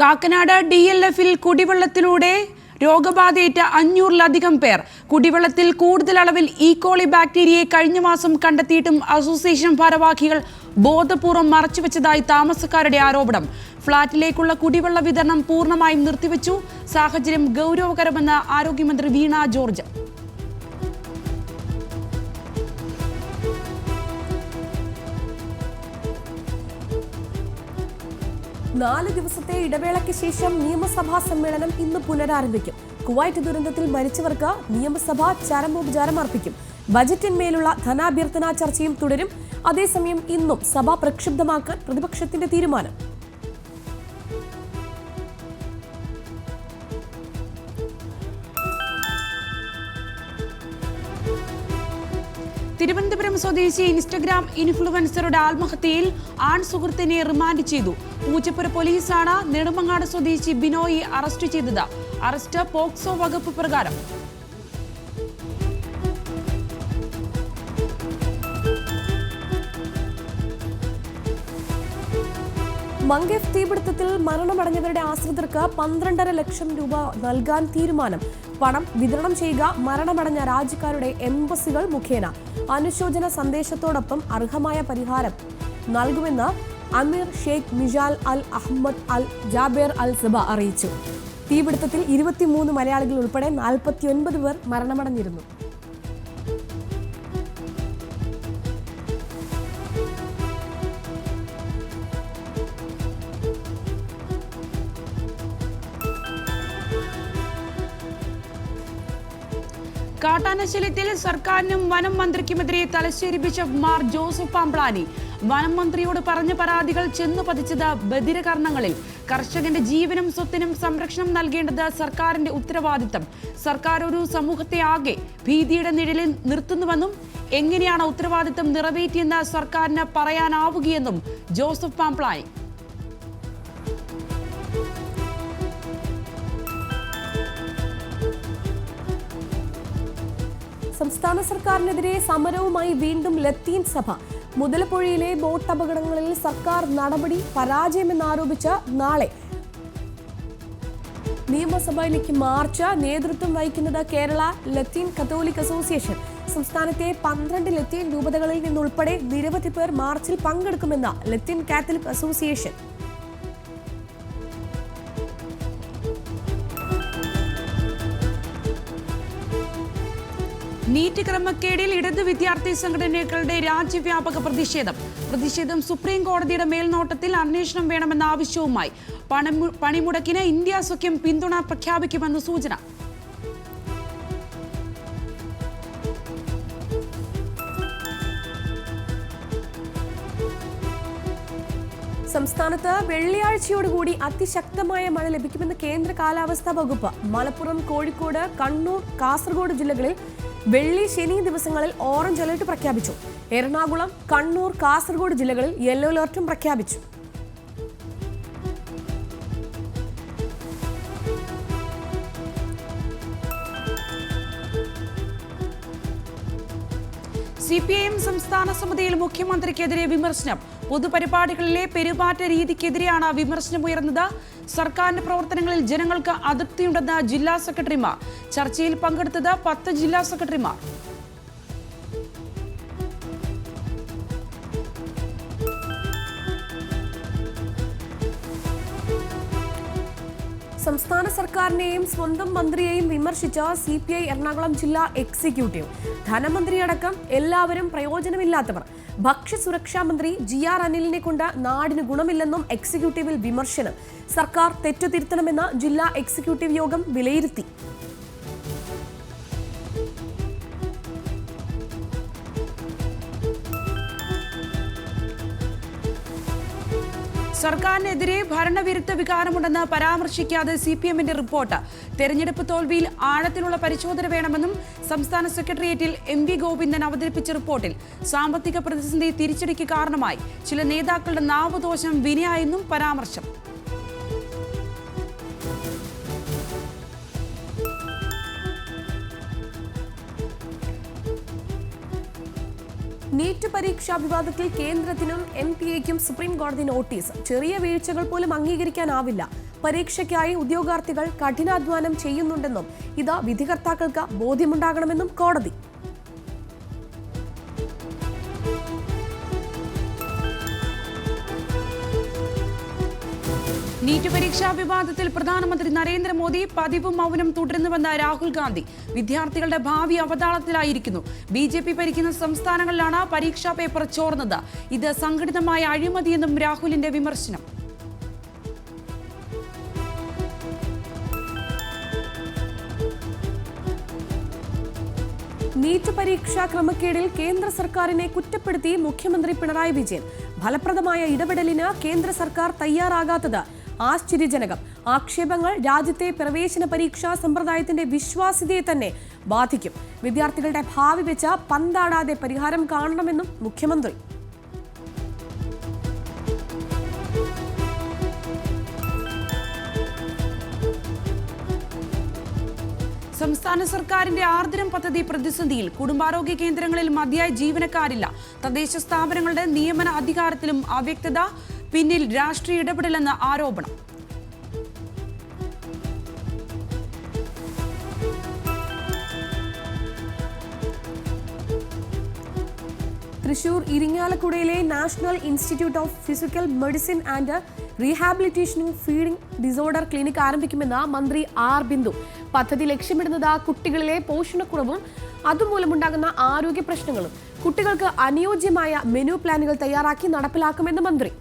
കാക്കനാട് DLFിൽ കുടിവെള്ളത്തിലൂടെ രോഗബാധയേറ്റ 500-ലധികം പേർ. കുടിവെള്ളത്തിൽ കൂടുതൽ അളവിൽ ഈക്കോളി ബാക്ടീരിയയെ കഴിഞ്ഞ മാസം കണ്ടെത്തിയിട്ടും അസോസിയേഷൻ ഭാരവാഹികൾ ബോധപൂർവം മറച്ചുവെച്ചതായി താമസക്കാരുടെ ആരോപണം. ഫ്ളാറ്റിലേക്കുള്ള കുടിവെള്ള വിതരണം പൂർണ്ണമായും നിർത്തിവെച്ചു. സാഹചര്യം ഗൗരവകരമെന്ന് ആരോഗ്യമന്ത്രി വീണ ജോർജ്. 4 ദിവസത്തെ ഇടവേളയ്ക്ക് ശേഷം നിയമസഭാ സമ്മേളനം ഇന്ന് പുനരാരംഭിക്കും. കുവൈറ്റ് ദുരന്തത്തിൽ മരിച്ചവർക്ക് നിയമസഭ ചരമോപചാരം അർപ്പിക്കും. ബജറ്റിന്മേലുള്ള ധനാഭ്യർത്ഥനാ ചർച്ചയും തുടരും. അതേസമയം ഇന്നും സഭ പ്രക്ഷുബ്ധമാക്കാൻ പ്രതിപക്ഷത്തിന്റെ തീരുമാനം. തിരുവനന്തപുരം സ്വദേശി ഇൻസ്റ്റഗ്രാം ഇൻഫ്ലുവൻസറുടെ ആത്മഹത്യയിൽ ആൺ സുഹൃത്തിനെ റിമാൻഡ് ചെയ്തു. പൂജപ്പുര പോലീസാണ് നെടുമങ്ങാട് സ്വദേശി ബിനോയി അറസ്റ്റ് ചെയ്തത്. അറസ്റ്റ് പോക്സോ വകുപ്പ് പ്രകാരം. മംഗേഫ് തീപിടുത്തത്തിൽ മരണമടഞ്ഞവരുടെ ആശ്രിതർക്ക് 12.5 ലക്ഷം രൂപ നൽകാൻ തീരുമാനം. പണം വിതരണം ചെയ്യുക മരണമടഞ്ഞ രാജ്യക്കാരുടെ എംബസികൾ മുഖേന. അനുശോചന സന്ദേശത്തോടൊപ്പം അർഹമായ പരിഹാരം നൽകുമെന്ന് അമീർ ഷെയ്ഖ് മിജാൽ അൽ അഹമ്മദ് അൽ ജാബേർ അൽ സബ അറിയിച്ചു. തീപിടുത്തത്തിൽ 23 മലയാളികൾ ഉൾപ്പെടെ 49 പേർ മരണമടഞ്ഞിരുന്നു. കാട്ടാനശല്യത്തിൽ സർക്കാരിനും വനം മന്ത്രിക്കുമെതിരെ തലശ്ശേരി ബിഷപ്പ് മാർ ജോസഫ് പാംപ്ലാനി. വനം മന്ത്രിയോട് പറഞ്ഞ പരാതികൾ ചെന്നു പതിച്ചത് ബധിരകർണങ്ങളിൽ. കർഷകന്റെ ജീവനും സ്വത്തിനും സംരക്ഷണം നൽകേണ്ടത് സർക്കാരിന്റെ ഉത്തരവാദിത്തം. സർക്കാർ ഒരു സമൂഹത്തെ ആകെ ഭീതിയുടെ നിഴലിൽ നിർത്തുന്നുവെന്നും എങ്ങനെയാണ് ഉത്തരവാദിത്തം നിറവേറ്റിയെന്ന് സർക്കാരിന് പറയാനാവുകയെന്നും ജോസഫ് പാംപ്ലാനി. സംസ്ഥാന സർക്കാരിനെതിരെ സമരവുമായി വീണ്ടും ലത്തീൻ സഭ. മുതലപ്പുഴയിലെ ബോട്ട് അപകടങ്ങളിൽ സർക്കാർ നടപടി പരാജയമെന്നാരോപിച്ച് നാളെ നിയമസഭയിലേക്ക് മാർച്ച്. നേതൃത്വം വഹിക്കുന്നത് കേരള ലത്തീൻ കത്തോലിക് അസോസിയേഷൻ. സംസ്ഥാനത്തെ 12 ലത്തീൻ രൂപതകളിൽ നിന്നുൾപ്പെടെ നിരവധി പേർ മാർച്ചിൽ പങ്കെടുക്കുമെന്ന് ലത്തീൻ കാത്തലിക് അസോസിയേഷൻ. നീറ്റ് ക്രമക്കേടിൽ ഇടത് വിദ്യാർത്ഥി സംഘടനകളുടെ രാജ്യവ്യാപക പ്രതിഷേധം സുപ്രീം കോടതിയുടെ മേൽനോട്ടത്തിൽ അന്വേഷണം വേണമെന്ന ആവശ്യവുമായി. പണിമുടക്കിന് ഇന്ത്യ സഖ്യം പിന്തുണ പ്രഖ്യാപിക്കുമെന്ന് സൂചന. സംസ്ഥാനത്ത് വെള്ളിയാഴ്ചയോടുകൂടി അതിശക്തമായ മഴ ലഭിക്കുമെന്ന് കേന്ദ്ര കാലാവസ്ഥാ വകുപ്പ്. മലപ്പുറം, കോഴിക്കോട്, കണ്ണൂർ, കാസർഗോഡ് ജില്ലകളിൽ വെള്ളി, ശനി ദിവസങ്ങളിൽ ഓറഞ്ച് അലർട്ട് പ്രഖ്യാപിച്ചു. എറണാകുളം, കണ്ണൂർ, കാസർഗോഡ് ജില്ലകളിൽ യെല്ലോ അലർട്ടും പ്രഖ്യാപിച്ചു. CPIM സംസ്ഥാന സമിതിയിൽ മുഖ്യമന്ത്രിക്കെതിരെ വിമർശനം. പൊതുപരിപാടികളിലെ പെരുമാറ്റ രീതിക്കെതിരെയാണ് വിമർശനമുയർന്നത്. സർക്കാരിന്റെ പ്രവർത്തനങ്ങളിൽ ജനങ്ങൾക്ക് അതൃപ്തിയുണ്ടെന്ന് ജില്ലാ സെക്രട്ടറിമാർ. ചർച്ചയിൽ പങ്കെടുത്തത് 10 ജില്ലാ സെക്രട്ടറിമാർ. സംസ്ഥാന സർക്കാരിനെയും സ്വന്തം മന്ത്രിയെയും വിമർശിച്ച CPI എറണാകുളം ജില്ലാ എക്സിക്യൂട്ടീവ്. ധനമന്ത്രിയടക്കം എല്ലാവരും പ്രയോജനമില്ലാത്തവർ. ഭക്ഷ്യസുരക്ഷാ മന്ത്രി GR അനിലിനെ കൊണ്ട് നാടിന് ഗുണമില്ലെന്നും എക്സിക്യൂട്ടീവിൽ വിമർശനം. സർക്കാർ തെറ്റു തിരുത്തണമെന്ന് ജില്ലാ എക്സിക്യൂട്ടീവ് യോഗം വിലയിരുത്തി. സർക്കാരിനെതിരെ ഭരണവിരുദ്ധ വികാരമുണ്ടെന്ന് പരാമർശിക്കാതെ CPMന്റെ റിപ്പോർട്ട്. തെരഞ്ഞെടുപ്പ് തോൽവിയിൽ ആഴത്തിലുള്ള പരിശോധന വേണമെന്നും സംസ്ഥാന സെക്രട്ടേറിയറ്റിൽ MV ഗോവിന്ദൻ അവതരിപ്പിച്ച റിപ്പോർട്ടിൽ സാമ്പത്തിക പ്രതിസന്ധി തിരിച്ചടിക്ക് കാരണമായി. ചില നേതാക്കളുടെ നാവുദോഷം വിനയായെന്നും പരാമർശം. നീറ്റ് പരീക്ഷാ വിവാദത്തിൽ കേന്ദ്രത്തിനും MPAയ്ക്കും സുപ്രീം കോടതി നോട്ടീസ്. ചെറിയ വീഴ്ചകൾ പോലും അംഗീകരിക്കാനാവില്ല. പരീക്ഷയ്ക്കായി ഉദ്യോഗാർത്ഥികൾ കഠിനാധ്വാനം ചെയ്യുന്നുണ്ടെന്നും ഇത് വിധികർത്താക്കൾക്ക് ബോധ്യമുണ്ടാകണമെന്നും കോടതി. നീറ്റ് പരീക്ഷാ വിവാദത്തിൽ പ്രധാനമന്ത്രി നരേന്ദ്രമോദി പതിവ് മൗനം തുടരുന്നുവെന്ന് രാഹുൽ ഗാന്ധി. വിദ്യാർത്ഥികളുടെ ഭാവി അവതാളത്തിലായിരിക്കുന്നു. BJP ഭരിക്കുന്ന സംസ്ഥാനങ്ങളിലാണ് പരീക്ഷാ പേപ്പർ ചോർന്നത്. ഇത് സംഘടിതമായ അഴിമതിയെന്നും രാഹുലിന്റെ വിമർശനം. നീറ്റ് പരീക്ഷാ ക്രമക്കേടിൽ കേന്ദ്ര സർക്കാരിനെ കുറ്റപ്പെടുത്തി മുഖ്യമന്ത്രി പിണറായി വിജയൻ. ഫലപ്രദമായ ഇടപെടലിന് കേന്ദ്ര സർക്കാർ തയ്യാറാകാത്തത് ആശ്ചര്യജനകം. ആക്ഷേപങ്ങൾ രാജ്യത്തെ പ്രവേശന പരീക്ഷാ സമ്പ്രദായത്തിന്റെ വിശ്വാസ്യതയെ തന്നെ ബാധിക്കും. വിദ്യാർത്ഥികളുടെ ഭാവി വെച്ച് പന്താടാതെ പരിഹാരം കാണണമെന്നും മുഖ്യമന്ത്രി. സംസ്ഥാന സർക്കാരിന്റെ ആർദ്രം പദ്ധതി പ്രതിസന്ധിയിൽ. കുടുംബാരോഗ്യ കേന്ദ്രങ്ങളിൽ മതിയായ ജീവനക്കാരില്ല. തദ്ദേശ സ്ഥാപനങ്ങളുടെ നിയമന അധികാരത്തിലും അവ്യക്തത. പിന്നിൽ രാഷ്ട്രീയ ഇടപെടലെന്ന ആരോപണം. തൃശൂർ ഇരിങ്ങാലക്കുടയിലെ national institute of physical medicine and റീഹാബിലിറ്റേഷനും ഫീഡിംഗ് ഡിസോർഡർ ക്ലിനിക് ആരംഭിക്കുമെന്ന് മന്ത്രി ആർ ബിന്ദു. പദ്ധതി ലക്ഷ്യമിടുന്നത് കുട്ടികളിലെ പോഷണക്കുറവും അതുമൂലമുണ്ടാകുന്ന ആരോഗ്യ പ്രശ്നങ്ങളും. കുട്ടികൾക്ക് അനുയോജ്യമായ മെനു പ്ലാനുകൾ തയ്യാറാക്കി നടപ്പിലാക്കുമെന്ന് മന്ത്രി.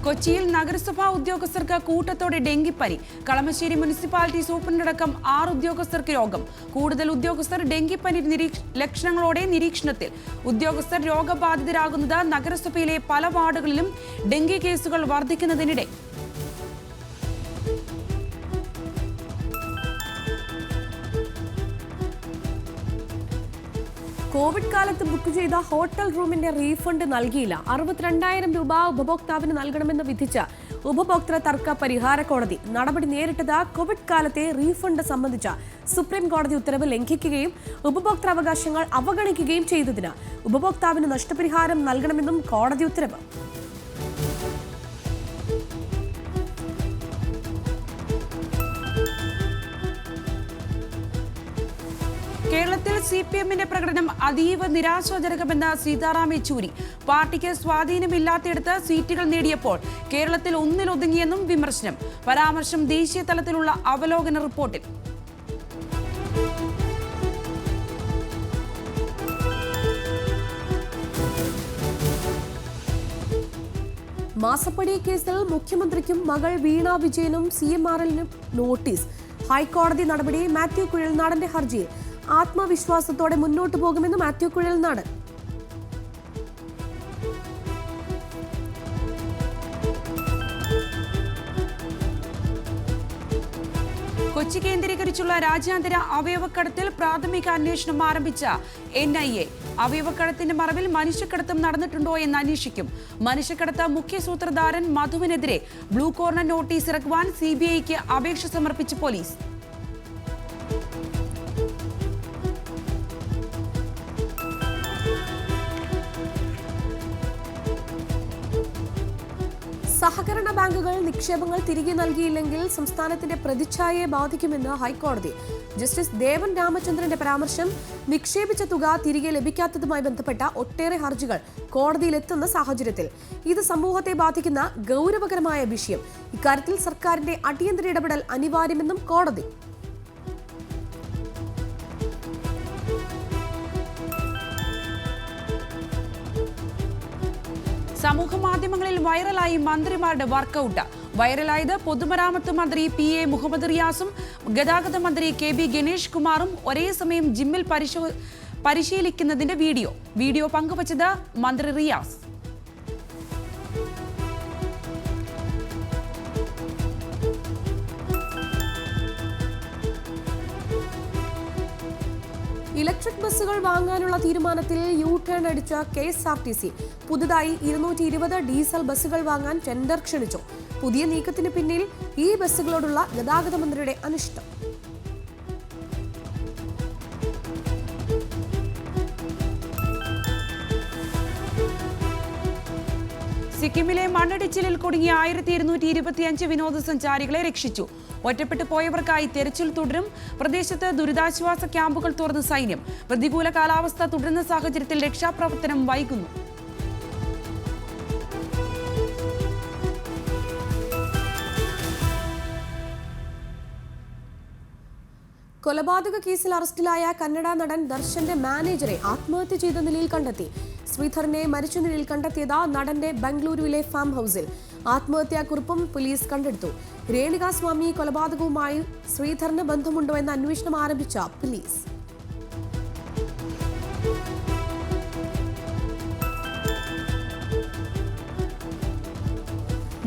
കൊച്ചിയിൽ നഗരസഭാ ഉദ്യോഗസ്ഥർക്ക് കൂട്ടത്തോടെ ഡെങ്കിപ്പനി. കളമശ്ശേരി മുനിസിപ്പാലിറ്റി സൂപ്രണ്ടടക്കം 6 ഉദ്യോഗസ്ഥർക്ക് രോഗം. കൂടുതൽ ഉദ്യോഗസ്ഥർ ഡെങ്കിപ്പനി ലക്ഷണങ്ങളോടെ നിരീക്ഷണത്തിൽ. ഉദ്യോഗസ്ഥർ രോഗബാധിതരാകുന്നത് നഗരസഭയിലെ പല വാർഡുകളിലും ഡെങ്കി കേസുകൾ വർദ്ധിക്കുന്നതിനിടെ. കോവിഡ് കാലത്ത് ബുക്ക് ചെയ്ത ഹോട്ടൽ റൂമിന്റെ റീഫണ്ട് നൽകിയില്ല. 62,000 രൂപ ഉപഭോക്താവിന് നൽകണമെന്ന് വിധിച്ച ഉപഭോക്തൃ തർക്ക പരിഹാര കോടതി. നടപടി നേരിട്ടത് കോവിഡ് കാലത്തെ റീഫണ്ട് സംബന്ധിച്ച സുപ്രീം കോടതി ഉത്തരവ് ലംഘിക്കുകയും ഉപഭോക്താവകാശങ്ങൾ അവഗണിക്കുകയും ചെയ്തതിന് ഉപഭോക്താവിന് നഷ്ടപരിഹാരം നൽകണമെന്നും കോടതി ഉത്തരവ്. കേരളത്തിൽ CPMന്റെ പ്രകടനം അതീവ നിരാശാജനകമെന്ന് സീതാറാം യെച്ചൂരി. പാർട്ടിക്ക് സ്വാധീനമില്ലാത്തിടത്ത് സീറ്റുകൾ നേടിയപ്പോൾ കേരളത്തിൽ ഒന്നിലൊതുങ്ങിയെന്നും വിമർശനം. പരാമർശം ദേശീയ തലത്തിലുള്ള അവലോകന റിപ്പോർട്ടിൽ. മാസപ്പടി കേസിൽ മുഖ്യമന്ത്രിക്കും മകൾ വീണ വിജയനും CMRLനും നോട്ടീസ്. ഹൈക്കോടതി നടപടി. മാത്യു കുഴൽനാടന്റെ ഹർജിയിൽ ആത്മവിശ്വാസത്തോടെ മുന്നോട്ടു പോകുമെന്ന് മാത്യു കുഴൽനാടൻ. കൊച്ചി കേന്ദ്രീകരിച്ചുള്ള രാജ്യാന്തര അവയവക്കടത്തിൽ പ്രാഥമിക അന്വേഷണം ആരംഭിച്ച NIA. അവയവക്കടത്തിന്റെ മറവിൽ മനുഷ്യക്കടത്തും നടന്നിട്ടുണ്ടോ എന്ന് അന്വേഷിക്കും. മനുഷ്യക്കടത്ത് മുഖ്യ സൂത്രധാരൻ മധുവിനെതിരെ ബ്ലൂ കോർണർ നോട്ടീസ് ഇറക്കുവാൻ CBIക്ക് അപേക്ഷ സമർപ്പിച്ച് പോലീസ്. സഹകരണ ബാങ്കുകൾ നിക്ഷേപങ്ങൾ തിരികെ നൽകിയില്ലെങ്കിൽ സംസ്ഥാനത്തിന്റെ പ്രതിച്ഛായയെ ബാധിക്കുമെന്ന് ഹൈക്കോടതി. ജസ്റ്റിസ് ദേവൻ രാമചന്ദ്രന്റെ പരാമർശം. നിക്ഷേപിച്ച തുക തിരികെ ലഭിക്കാത്തതുമായി ബന്ധപ്പെട്ട ഒട്ടേറെ ഹർജികൾ കോടതിയിലെത്തുന്ന സാഹചര്യത്തിൽ ഇത് സമൂഹത്തെ ബാധിക്കുന്ന ഗൗരവകരമായ വിഷയം. ഇക്കാര്യത്തിൽ സർക്കാരിന്റെ അടിയന്തര ഇടപെടൽ അനിവാര്യമെന്നും കോടതി. സമൂഹ മാധ്യമങ്ങളിൽ വൈറലായി മന്ത്രിമാരുടെ വർക്കൗട്ട്. വൈറലായത് പൊതുമരാമത്ത് മന്ത്രി PA മുഹമ്മദ് റിയാസും ഗതാഗത മന്ത്രി KB ഗണേഷ് കുമാറും ഒരേ സമയം ജിമ്മിൽ പരിശീലിക്കുന്നതിന്റെ വീഡിയോ പങ്കുവച്ചത് മന്ത്രി റിയാസ്. ഇലക്ട്രിക് ബസ്സുകൾ വാങ്ങാനുള്ള തീരുമാനത്തിൽ യു-ടേൺ അടിച്ച KSRTC. പുതുതായി 220 ഡീസൽ ബസ്സുകൾ വാങ്ങാൻ ടെൻഡർ ക്ഷണിച്ചു. പുതിയ നീക്കത്തിന് പിന്നിൽ ഈ ബസ്സുകളോടുള്ള ഗതാഗത മന്ത്രിയുടെ അനിഷ്ടം. സിക്കിമിലെ മണ്ണിടിച്ചിലിൽ കുടുങ്ങിയ 1225 വിനോദസഞ്ചാരികളെ രക്ഷിച്ചു. ഒറ്റപ്പെട്ടു പോയവർക്കായി തെരച്ചിൽ തുടരും. പ്രദേശത്ത് ദുരിതാശ്വാസ ക്യാമ്പുകൾ തുറന്ന് സൈന്യം. പ്രതികൂല കാലാവസ്ഥ തുടരുന്ന സാഹചര്യത്തിൽ രക്ഷാപ്രവർത്തനം വൈകുന്നു. കൊലപാതക കേസിൽ അറസ്റ്റിലായ കന്നഡ നടൻ ദർശന്റെ മാനേജറെ ആത്മഹത്യ ചെയ്ത നിലയിൽ കണ്ടെത്തി. ശ്രീധരനെ മരിച്ച നിലയിൽ കണ്ടെത്തിയത് നടന്റെ ബംഗളൂരുവിലെ ഫാം ഹൌസിൽ. ആത്മഹത്യാക്കുറിപ്പും പോലീസ് കണ്ടെടുത്തു. രേണുകാസ്വാമി കൊലപാതകവുമായി ശ്രീധരന് ബന്ധമുണ്ടോ എന്ന അന്വേഷണം ആരംഭിച്ച പോലീസ്.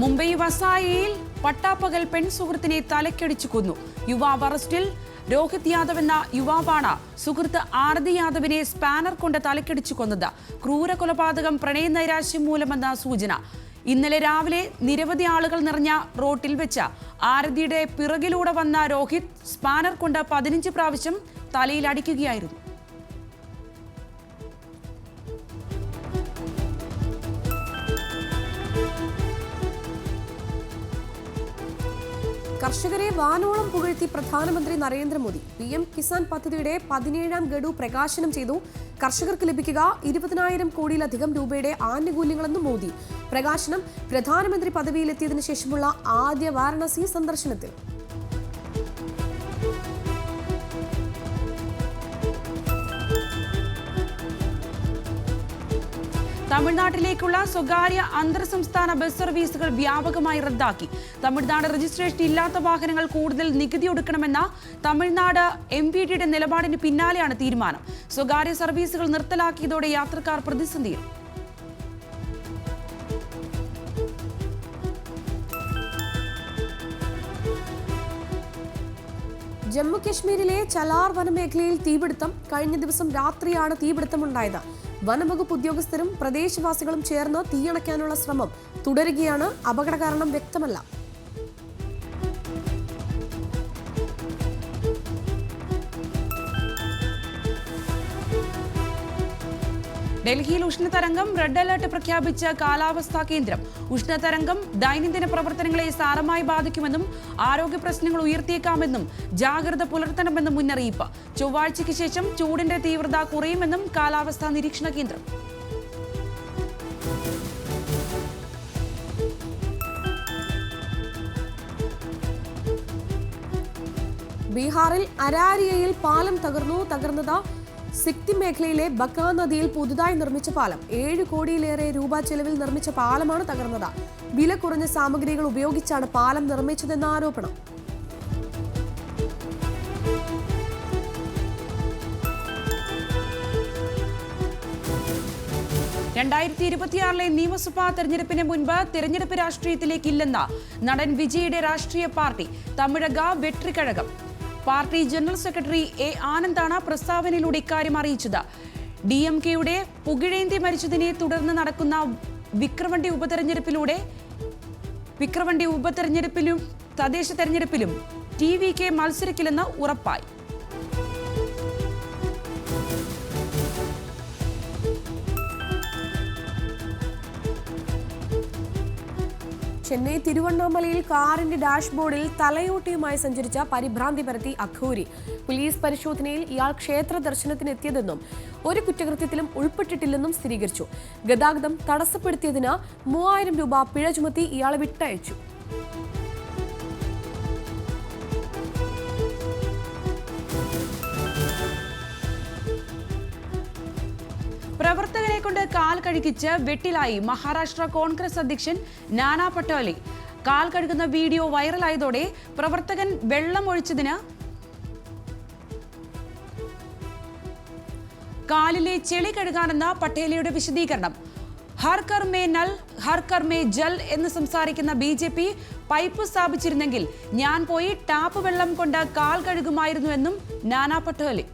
മുംബൈ വസായയിൽ പട്ടാപ്പകൽ പെൺസുഹൃത്തിനെ തലക്കടിച്ചു കൊന്നു. യുവാവ് അറസ്റ്റിൽ. രോഹിത് യാദവ് എന്ന യുവാവാണ് സുഹൃത്ത് ആരതി യാദവിനെ സ്പാനർ കൊണ്ട് തലക്കടിച്ചു കൊന്നത്. ക്രൂര കൊലപാതകം പ്രണയനൈരാശ്യം മൂലമെന്ന സൂചന. ഇന്നലെ രാവിലെ നിരവധി ആളുകൾ നിറഞ്ഞ റോട്ടിൽ വെച്ച് ആരതിയുടെ പിറകിലൂടെ വന്ന രോഹിത് സ്പാനർ കൊണ്ട് 15 പ്രാവശ്യം തലയിൽ അടിക്കുകയായിരുന്നു. കർഷകരെ വാനോളം പുകഴ്ത്തി പ്രധാനമന്ത്രി നരേന്ദ്രമോദി. PM കിസാൻ പദ്ധതിയുടെ 17ാം ഗഡു പ്രകാശനം ചെയ്തു. കർഷകർക്ക് ലഭിക്കുക 20,000 കോടിയിലധികം രൂപയുടെ ആനുകൂല്യങ്ങളെന്നും മോദി. പ്രകാശനം പ്രധാനമന്ത്രി പദവിയിലെത്തിയതിനു ശേഷമുള്ള ആദ്യ വാരണാസി സന്ദർശനത്തിൽ. തമിഴ്നാട്ടിലേക്കുള്ള സ്വകാര്യ അന്തർ സംസ്ഥാന ബസ് സർവീസുകൾ വ്യാപകമായി റദ്ദാക്കി. തമിഴ്നാട് രജിസ്ട്രേഷൻ ഇല്ലാത്ത വാഹനങ്ങൾ കൂടുതൽ നികുതി ഒടുക്കണമെന്ന തമിഴ്നാട് MPDയുടെ നിലപാടിന് പിന്നാലെയാണ് തീരുമാനം. സ്വകാര്യ സർവീസുകൾ നിർത്തലാക്കിയതോടെ യാത്രക്കാർ പ്രതിസന്ധിയിൽ. ജമ്മു കശ്മീരിലെ ചലാർ വനമേഖലയിൽ തീപിടുത്തം. കഴിഞ്ഞ ദിവസം രാത്രിയാണ് തീപിടുത്തമുണ്ടായത്. വനംവകുപ്പ് ഉദ്യോഗസ്ഥരും പ്രദേശവാസികളും ചേർന്ന് തീയണയ്ക്കാനുള്ള ശ്രമം തുടരുകയാണ്. അപകട കാരണം വ്യക്തമല്ല. ഡൽഹിയിൽ ഉഷ്ണതരംഗം. റെഡ് അലർട്ട് പ്രഖ്യാപിച്ച കാലാവസ്ഥാ കേന്ദ്രം. ഉഷ്ണതരംഗം ദൈനംദിന പ്രവർത്തനങ്ങളെ സാരമായി ബാധിക്കുമെന്നും ആരോഗ്യ പ്രശ്നങ്ങൾ ഉയർത്തിയേക്കാമെന്നും ജാഗ്രത പുലർത്തണമെന്നും മുന്നറിയിപ്പ്. ചൊവ്വാഴ്ചയ്ക്ക് ശേഷം ചൂടിന്റെ തീവ്രത കുറയുമെന്നും കാലാവസ്ഥാ നിരീക്ഷണ കേന്ദ്രം. ബീഹാറിൽ അരാരിയയിൽ പാലം തകർന്നത് സിക്കിം മേഖലയിലെ ബക്ക നദിയിൽ പുതുതായി നിർമ്മിച്ച പാലം. 7 കോടിയിലേറെ രൂപ ചെലവിൽ നിർമ്മിച്ച പാലമാണ് തകർന്നത്. വില കുറഞ്ഞ സാമഗ്രികൾ ഉപയോഗിച്ചാണ് പാലം നിർമ്മിച്ചതെന്ന ആരോപണം. നിയമസഭാ തെരഞ്ഞെടുപ്പിന് മുൻപ് തെരഞ്ഞെടുപ്പ് രാഷ്ട്രീയത്തിലേക്കില്ലെന്ന നടൻ വിജയുടെ രാഷ്ട്രീയ party Tamilaga Vettri Kazhagam. Party general secretary A. ആനന്ദാണ് പ്രസ്താവനയിലൂടെ ഇക്കാര്യം അറിയിച്ചത്. DMKയുടെ പുകിഴേന്തി മരിച്ചതിനെ തുടർന്ന് നടക്കുന്ന വിക്രവണ്ടി ഉപതെരഞ്ഞെടുപ്പിലും തദ്ദേശ തെരഞ്ഞെടുപ്പിലും TVK മത്സരിക്കില്ലെന്ന് ഉറപ്പായി. ചെന്നൈ തിരുവണ്ണാമലയിൽ കാറിന്റെ ഡാഷ്ബോർഡിൽ തലയോട്ടിയുമായി സഞ്ചരിച്ച പരിഭ്രാന്തി പരത്തി അഘോരി. പോലീസ് പരിശോധനയിൽ ഇയാൾ ക്ഷേത്ര ദർശനത്തിനെത്തിയതെന്നും ഒരു കുറ്റകൃത്യത്തിലും ഉൾപ്പെട്ടിട്ടില്ലെന്നും സ്ഥിരീകരിച്ചു. ഗതാഗതം തടസ്സപ്പെടുത്തിയതിന് 3000 രൂപ പിഴ ചുമത്തി ഇയാളെ വിട്ടയച്ചു. പ്രവർത്തകരെ കൊണ്ട് കാൽ കഴുകിച്ച് വെട്ടിലായി മഹാരാഷ്ട്ര കോൺഗ്രസ് അധ്യക്ഷൻ നാനാ പട്ടോലെ. കാൽ കഴുകുന്ന വീഡിയോ വൈറലായതോടെ പ്രവർത്തകൻ വെള്ളം ഒഴിച്ചതിന് കാലിലെ ചെളി കഴുകാനെന്ന പട്ടേലയുടെ വിശദീകരണം. ഹർ കർ മേ നൽ ഹർ കർ മേ ജൽ എന്ന് സംസാരിക്കുന്ന BJP പൈപ്പ് സ്ഥാപിച്ചിരുന്നെങ്കിൽ ഞാൻ പോയി ടാപ്പ് വെള്ളം കൊണ്ട് കാൽ കഴുകുമായിരുന്നുവെന്നും നാനാ പട്ടോലെ.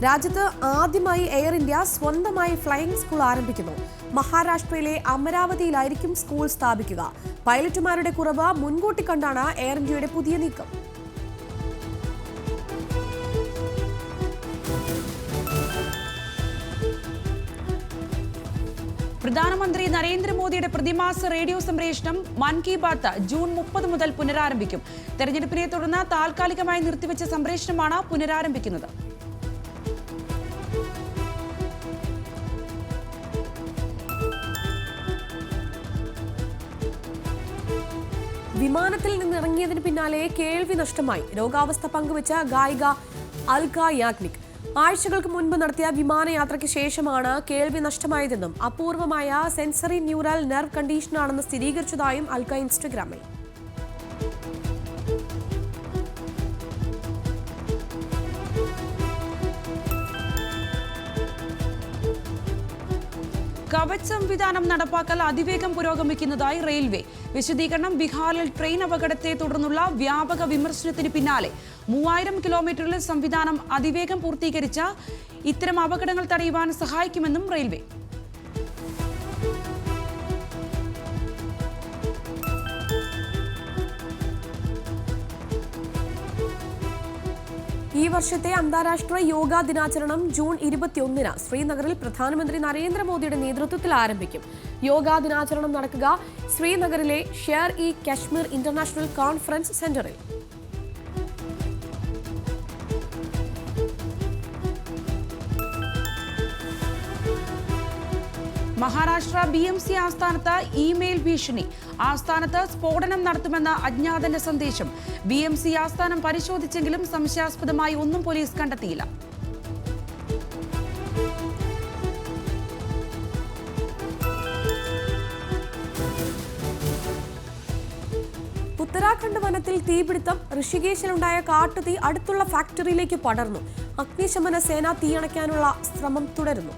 രാജ്യത്ത് ആദ്യമായി എയർ ഇന്ത്യ സ്വന്തമായി ഫ്ലൈയിംഗ് സ്കൂൾ ആരംഭിക്കുന്നു. മഹാരാഷ്ട്രയിലെ അമരാവതിയിലായിരിക്കും സ്കൂൾ സ്ഥാപിക്കുക. പൈലറ്റുമാരുടെ കുറവ് മുൻകൂട്ടി കണ്ടാണ് എയർ ഇന്ത്യയുടെ പുതിയ നീക്കം. പ്രധാനമന്ത്രി നരേന്ദ്രമോദിയുടെ പ്രതിമാസ റേഡിയോ സംപ്രേഷണം മൻ കി ബാത്ത് ജൂൺ 30 മുതൽ പുനരാരംഭിക്കും. തെരഞ്ഞെടുപ്പിനെ തുടർന്ന് താൽക്കാലികമായി നിർത്തിവെച്ച സംപ്രേഷണമാണ് പുനരാരംഭിക്കുന്നത്. വിമാനത്തിൽ നിന്നിറങ്ങിയതിന് പിന്നാലെ കേൾവി നഷ്ടമായി. രോഗാവസ്ഥ പങ്കുവച്ച ഗായിക അൽക യാഗ്നിക് ആഴ്ചകൾക്ക് മുൻപ് നടത്തിയ വിമാനയാത്രയ്ക്ക് ശേഷമാണ് കേൾവി നഷ്ടമായതെന്നും അപൂർവമായ സെൻസറി ന്യൂറൽ നെർവ് കണ്ടീഷനാണെന്ന് സ്ഥിരീകരിച്ചതായും അൽക ഇൻസ്റ്റഗ്രാമിൽ. കവച് സംവിധാനം നടപ്പാക്കൽ അതിവേഗം പുരോഗമിക്കുന്നതായി റെയിൽവേ. വിശദീകരണം: ബീഹാറിൽ ട്രെയിൻ അപകടത്തെ തുടർന്നുള്ള വ്യാപക വിമർശനത്തിന് പിന്നാലെ 3000 കിലോമീറ്ററിൽ സംവിധാനം അതിവേഗം പൂർത്തീകരിച്ച ഇത്തരം അപകടങ്ങൾ തടയുവാൻ സഹായിക്കുമെന്നും റെയിൽവേ. ഈ വർഷത്തെ അന്താരാഷ്ട്ര യോഗാ ദിനാചരണം ജൂൺ 21-ന് ശ്രീനഗറിൽ പ്രധാനമന്ത്രി നരേന്ദ്രമോദിയുടെ നേതൃത്വത്തിൽ ആരംഭിക്കും. യോഗാ ദിനാചരണം നടക്കുക ശ്രീനഗറിലെ share E Kashmir international conference സെന്ററിൽ. മഹാരാഷ്ട്ര BMC ആസ്ഥാനത്ത് ഇമെയിൽ ഭീഷണി. ആസ്ഥാനത്ത് സ്ഫോടനം നടത്തുമെന്ന അജ്ഞാതന്റെ സന്ദേശം. BMC ആസ്ഥാനം പരിശോധിച്ചെങ്കിലും സംശയാസ്പദമായി ഒന്നും പോലീസ് കണ്ടെത്തിയില്ല. ഉത്തരാഖണ്ഡ് വനത്തിൽ തീപിടുത്തം. ഋഷികേശിലുണ്ടായ കാട്ടുതീ അടുത്തുള്ള ഫാക്ടറിയിലേക്ക് പടർന്നു. അഗ്നിശമന സേന തീയണയ്ക്കാനുള്ള ശ്രമം തുടരുന്നു.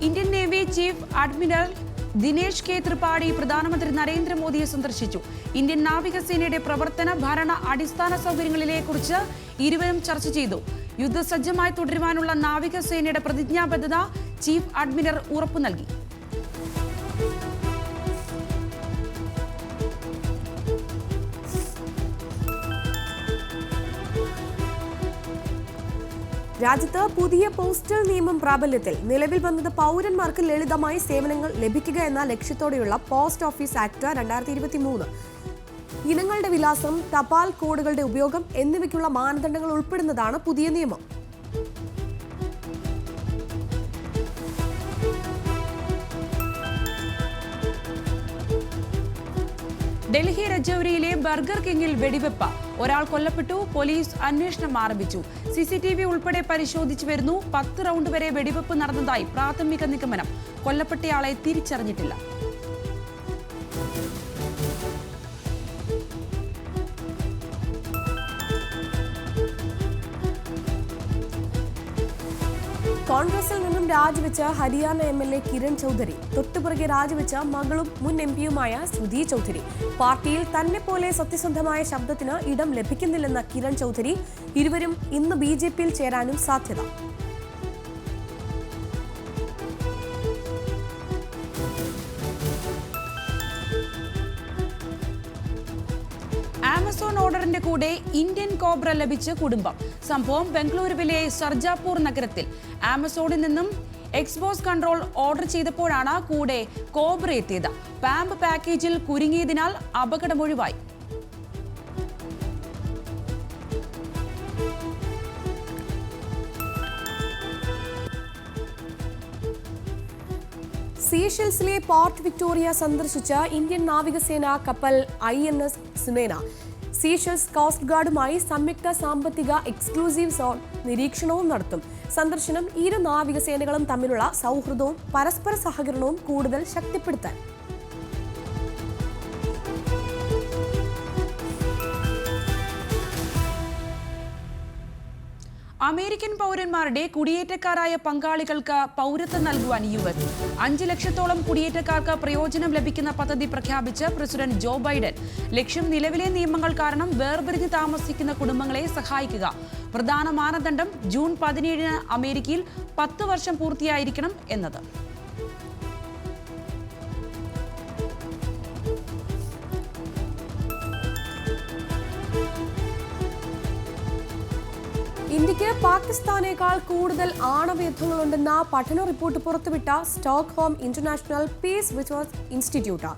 Indian navy chief admiral Dinesh K Tripathi പ്രധാനമന്ത്രി നരേന്ദ്രമോദിയെ സന്ദർശിച്ചു. ഇന്ത്യൻ നാവികസേനയുടെ പ്രവർത്തന, ഭരണ, അടിസ്ഥാന സൗകര്യങ്ങളിലെക്കുറിച്ച് ഇരുവരും ചർച്ച ചെയ്തു. യുദ്ധസജ്ജമായി തുടരുവാനുള്ള നാവികസേനയുടെ പ്രതിജ്ഞാബദ്ധത ചീഫ് അഡ്മിറൽ ഉറപ്പു നൽകി. രാജ്യത്ത് പുതിയ പോസ്റ്റൽ നിയമം പ്രാബല്യത്തിൽ. നിലവിൽ വന്നത് പൗരന്മാർക്ക് ലളിതമായി സേവനങ്ങൾ ലഭിക്കുക എന്ന ലക്ഷ്യത്തോടെയുള്ള പോസ്റ്റ് ഓഫീസ് ആക്ട് 2023. ഇനങ്ങളുടെ വിലാസം, തപാൽ കോഡുകളുടെ ഉപയോഗം എന്നിവയ്ക്കുള്ള മാനദണ്ഡങ്ങൾ ഉൾപ്പെടുന്നതാണ് പുതിയ നിയമം. ഡൽഹി രജൌരിയിലെ ബർഗർ കിങ്ങിൽ വെടിവെപ്പ്. ഒരാൾ കൊല്ലപ്പെട്ടു. പോലീസ് അന്വേഷണം ആരംഭിച്ചു. CCTV ഉൾപ്പെടെ പരിശോധിച്ചു വരുന്നു. 10 റൗണ്ട് വരെ വെടിവെപ്പ് നടന്നതായി പ്രാഥമിക നിഗമനം. കൊല്ലപ്പെട്ടയാളെ തിരിച്ചറിഞ്ഞിട്ടില്ല. കോൺഗ്രസിൽ നിന്നും രാജിവെച്ച ഹരിയാന MLA കിരൺ ചൗധരി. തൊട്ടുപിറകെ രാജിവെച്ച മകളും മുൻ MP-യുമായ ശ്രുതി ചൗധരി. പാർട്ടിയിൽ തന്നെ പോലെ സത്യസന്ധമായ ശബ്ദത്തിന് ഇടം ലഭിക്കുന്നില്ലെന്ന കിരൺ ചൗധരി. ഇരുവരും ഇന്ന് BJP-യിൽ ചേരാനും സാധ്യത. ആമസോൺ ഓർഡറിന്റെ കൂടെ ഇന്ത്യൻ കോബ്ര ലഭിച്ച കുടുംബം. സംഭവം ബംഗളൂരുവിലെ സർജാപൂർ നഗരത്തിൽ. ആമസോണിൽ നിന്നും എക്സ്ബോസ് കൺട്രോൾ ഓർഡർ ചെയ്തപ്പോഴാണ് കൂടെ കോബ്ര എത്തിയത്. പാമ്പ് പാക്കേജിൽ കുരുങ്ങിയതിനാൽ അപകടമൊഴിവായി. സീഷെൽസിലെ പോർട്ട് വിക്ടോറിയ സന്ദർശിച്ച ഇന്ത്യൻ നാവികസേന കപ്പൽ INS സുനേന സീഷെൽസ് കോസ്റ്റ് ഗാർഡുമായി സംയുക്ത സാമ്പത്തിക എക്സ്ക്ലൂസീവ് സോൺ നിരീക്ഷണവും നടത്തും. സന്ദർശനം ഇരു നാവികസേനകളും തമ്മിലുള്ള സൗഹൃദവും പരസ്പര സഹകരണവും കൂടുതൽ ശക്തിപ്പെടുത്താൻ. അമേരിക്കൻ പൗരന്മാരുടെ കുടിയേറ്റക്കാരായ പങ്കാളികൾക്ക് പൗരത്വം നൽകുവാൻ US 5 ലക്ഷത്തോളം കുടിയേറ്റക്കാർക്ക് പ്രയോജനം ലഭിക്കുന്ന പദ്ധതി പ്രഖ്യാപിച്ച് പ്രസിഡന്റ് ജോ ബൈഡൻ. ലക്ഷ്യം നിലവിലെ നിയമങ്ങൾ കാരണം വേർപിരിഞ്ഞ് താമസിക്കുന്ന കുടുംബങ്ങളെ സഹായിക്കുക. പ്രധാന മാനദണ്ഡം ജൂൺ 17 അമേരിക്കയിൽ 10 വർഷം പൂർത്തിയായിരിക്കണം എന്നത്. ഇന്ത്യക്ക് പാകിസ്ഥാനേക്കാൾ കൂടുതൽ ആണവയുദ്ധങ്ങളുണ്ടെന്ന പഠന റിപ്പോർട്ട് പുറത്തുവിട്ട Stockholm International Peace Research Institute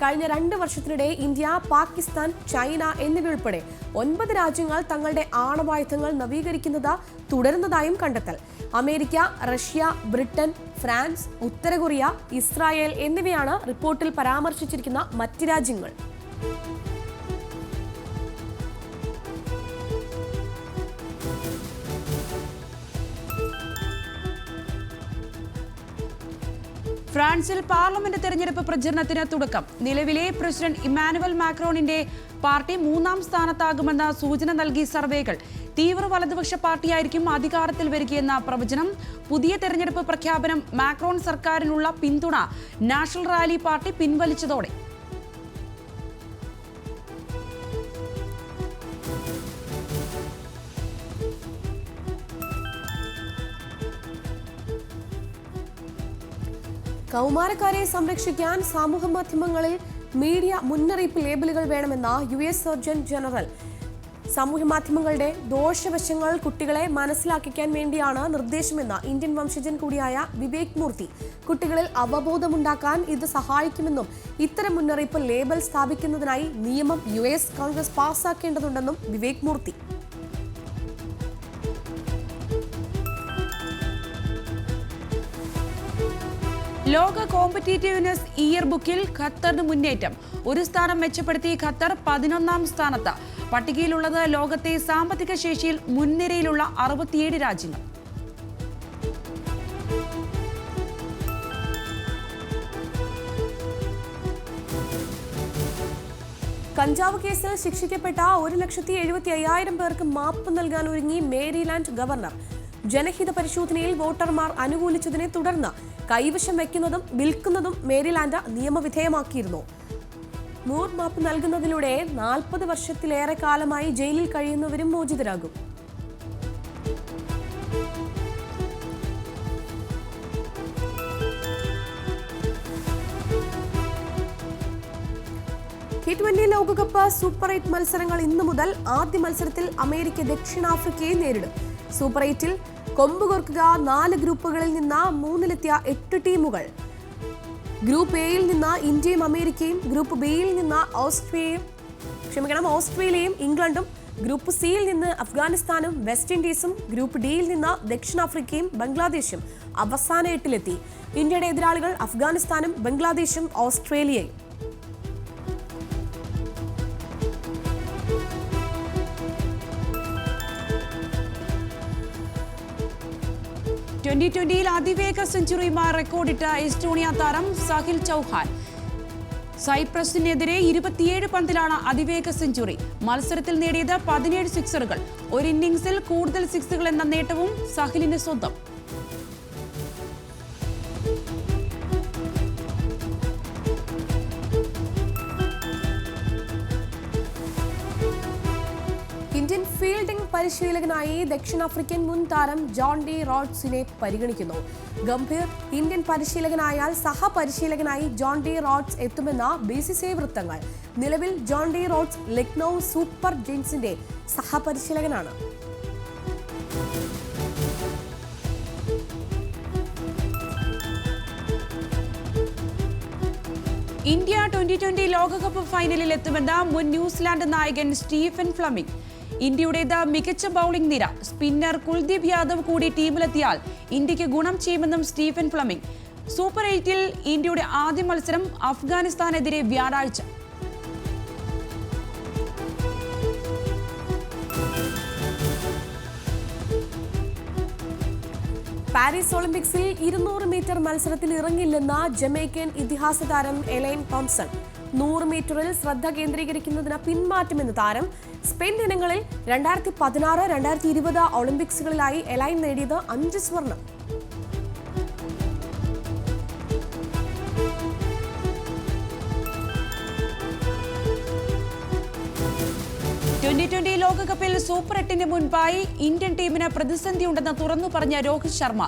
കഴിഞ്ഞ 2 വർഷത്തിനിടെ ഇന്ത്യ, പാകിസ്ഥാൻ, ചൈന എന്നിവയുൾപ്പെടെ 9 രാജ്യങ്ങൾ തങ്ങളുടെ ആണവായുധങ്ങൾ നവീകരിക്കുന്നത് തുടരുന്നതായും കണ്ടെത്തൽ. അമേരിക്ക, റഷ്യ, ബ്രിട്ടൻ, ഫ്രാൻസ്, ഉത്തര കൊറിയ, ഇസ്രായേൽ എന്നിവയാണ് റിപ്പോർട്ടിൽ പരാമർശിച്ചിരിക്കുന്ന മറ്റ് രാജ്യങ്ങൾ. ഫ്രാൻസിൽ പാർലമെന്റ് തെരഞ്ഞെടുപ്പ് പ്രചരണത്തിന് തുടക്കം. നിലവിലെ പ്രസിഡന്റ് ഇമ്മാനുവൽ മാക്രോണിന്റെ പാർട്ടി 3ാം സ്ഥാനത്താകുമെന്ന സൂചന നൽകി സർവേകൾ. തീവ്ര വലതുപക്ഷ പാർട്ടിയായിരിക്കും അധികാരത്തിൽ വരികയെന്ന പ്രവചനം. പുതിയ തെരഞ്ഞെടുപ്പ് പ്രഖ്യാപനം മാക്രോൺ സർക്കാരിനുള്ള പിന്തുണ നാഷണൽ റാലി പാർട്ടി പിൻവലിച്ചതോടെ. കൗമാരക്കാരെ സംരക്ഷിക്കാൻ സമൂഹ മാധ്യമങ്ങളിൽ മീഡിയ മുന്നറിയിപ്പ് ലേബലുകൾ വേണമെന്ന US സർജൻ ജനറൽ. സമൂഹ മാധ്യമങ്ങളുടെ ദോഷവശങ്ങൾ കുട്ടികളെ മനസ്സിലാക്കിക്കാൻ വേണ്ടിയാണ് നിർദ്ദേശമെന്ന് ഇന്ത്യൻ വംശജൻ കൂടിയായ വിവേക് മൂർത്തി. കുട്ടികളിൽ അവബോധമുണ്ടാക്കാൻ ഇത് സഹായിക്കുമെന്നും ഇത്തരം മുന്നറിയിപ്പ് ലേബൽ സ്ഥാപിക്കുന്നതിനായി നിയമം US കോൺഗ്രസ് പാസാക്കേണ്ടതുണ്ടെന്നും വിവേക് മൂർത്തി. ലോക കോമ്പറ്റീറ്റീവ്നെസ് ഇയർ ബുക്കിൽ ഖത്തറിന് മുന്നേറ്റം. ഒരു സ്ഥാനം മെച്ചപ്പെടുത്തി ഖത്തർ 11ാം സ്ഥാനത്ത്. പട്ടികയിലുള്ളത് ലോകത്തെ സാമ്പത്തിക ശേഷിയിൽ മുൻനിരയിലുള്ള 67 രാജ്യങ്ങൾ. കഞ്ചാവ് കേസിൽ ശിക്ഷിക്കപ്പെട്ട 1,75,000 പേർക്ക് മാപ്പ് നൽകാൻ ഒരുങ്ങി മേരിലാൻഡ് ഗവർണർ. ജനഹിത പരിശോധനയിൽ വോട്ടർമാർ അനുകൂലിച്ചതിനെ തുടർന്ന് കൈവശം വയ്ക്കുന്നതും വിൽക്കുന്നതും മേരിലാൻഡ് നിയമവിധേയമാക്കിയിരുന്നു. മാപ്പ് നൽകുന്നതിലൂടെ 40 വർഷത്തിലേറെ കാലമായി ജയിലിൽ കഴിയുന്നവരും മോചിതരാകും. T20 ലോകകപ്പ് സൂപ്പർ 8 മത്സരങ്ങൾ ഇന്നു മുതൽ. ആദ്യ മത്സരത്തിൽ അമേരിക്ക ദക്ഷിണാഫ്രിക്കയെ നേരിടും. സൂപ്പർ 8-ൽ കൊമ്പുകോർക്കുക 4 ഗ്രൂപ്പുകളിൽ നിന്ന് 3-ലെത്തിയ 8 ടീമുകൾ. ഗ്രൂപ്പ് എയിൽ നിന്ന് ഇന്ത്യയും അമേരിക്കയും, ഗ്രൂപ്പ് ബിയിൽ നിന്ന് ഓസ്ട്രേലിയയും ഇംഗ്ലണ്ടും, ഗ്രൂപ്പ് സിയിൽ നിന്ന് അഫ്ഗാനിസ്ഥാനും വെസ്റ്റ് ഇൻഡീസും, ഗ്രൂപ്പ് ഡിയിൽ നിന്ന് ദക്ഷിണാഫ്രിക്കയും ബംഗ്ലാദേശും അവസാന 8-ലെത്തി. ഇന്ത്യയുടെ എതിരാളികൾ അഫ്ഗാനിസ്ഥാനും ബംഗ്ലാദേശും ഓസ്ട്രേലിയയും. T20 അതിവേഗ സെഞ്ചുറിയുമായി റെക്കോർഡിട്ട എസ്റ്റോണിയ താരം സാഹിൽ ചൗഹാൻ. സൈപ്രസിനെതിരെ 27 പന്തിലാണ് അതിവേഗ സെഞ്ചുറി. മത്സരത്തിൽ നേടിയത് 17 സിക്സറുകൾ. ഒരു ഇന്നിംഗ്സിൽ കൂടുതൽ സിക്സുകൾ എന്ന നേട്ടവും സാഹിലിന് സ്വന്തം. ഇന്ത്യൻ ഫീൽഡിംഗ് പരിശീലകനായി ദക്ഷിണാഫ്രിക്കൻ മുൻ താരം ജോൺ ഡി റോഡ്സിനെ പരിഗണിക്കുന്നു. ഗംഭീർ ഇന്ത്യൻ പരിശീലകനായാൽ സഹപരിശീലകനായി ജോൺ ഡി റോഡ്സ് എത്തുമെന്ന BCCI വൃത്തങ്ങൾ. നിലവിൽ John de Rhodes Lucknow super ജയൻസിന്റെ സഹപരിശീലകനാണ്. ഇന്ത്യ T20 ലോകകപ്പ് ഫൈനലിൽ എത്തുമെന്ന് മുൻ ന്യൂസിലാൻഡ് നായകൻ സ്റ്റീഫൻ ഫ്ലമിംഗ്. ഇന്ത്യയുടേത് മികച്ച ബൌളിംഗ് നിര. സ്പിന്നർ കുൽദീപ് യാദവ് കൂടി ടീമിലെത്തിയാൽ ഇന്ത്യക്ക് ഗുണം ചെയ്യുമെന്നും സ്റ്റീഫൻ ഫ്ലമിംഗ്. സൂപ്പർ 8-ൽ ഇന്ത്യയുടെ ആദ്യ മത്സരം അഫ്ഗാനിസ്ഥാനെതിരെ വ്യാഴാഴ്ച. പാരീസ് ഒളിമ്പിക്സിൽ 200 മീറ്റർ മത്സരത്തിൽ ഇറങ്ങില്ലെന്ന ജമൈക്കൻ ഇതിഹാസ താരം എലൈൻ തോംസൺ. 100 മീറ്ററിൽ ശ്രദ്ധ കേന്ദ്രീകരിക്കുന്നതിന് പിന്മാറ്റുമെന്ന് താരം. സ്പെയിൻ ദിനങ്ങളിൽ 2016, 2020 ഒളിമ്പിക്സുകളിലായി എലൈൻ നേടിയത് 5 സ്വർണം. T20 ലോകകപ്പിൽ സൂപ്പർ 8-ന് മുൻപായി ഇന്ത്യൻ ടീമിന് പ്രതിസന്ധിയുണ്ടെന്ന് തുറന്നു പറഞ്ഞ രോഹിത് ശർമ്മ.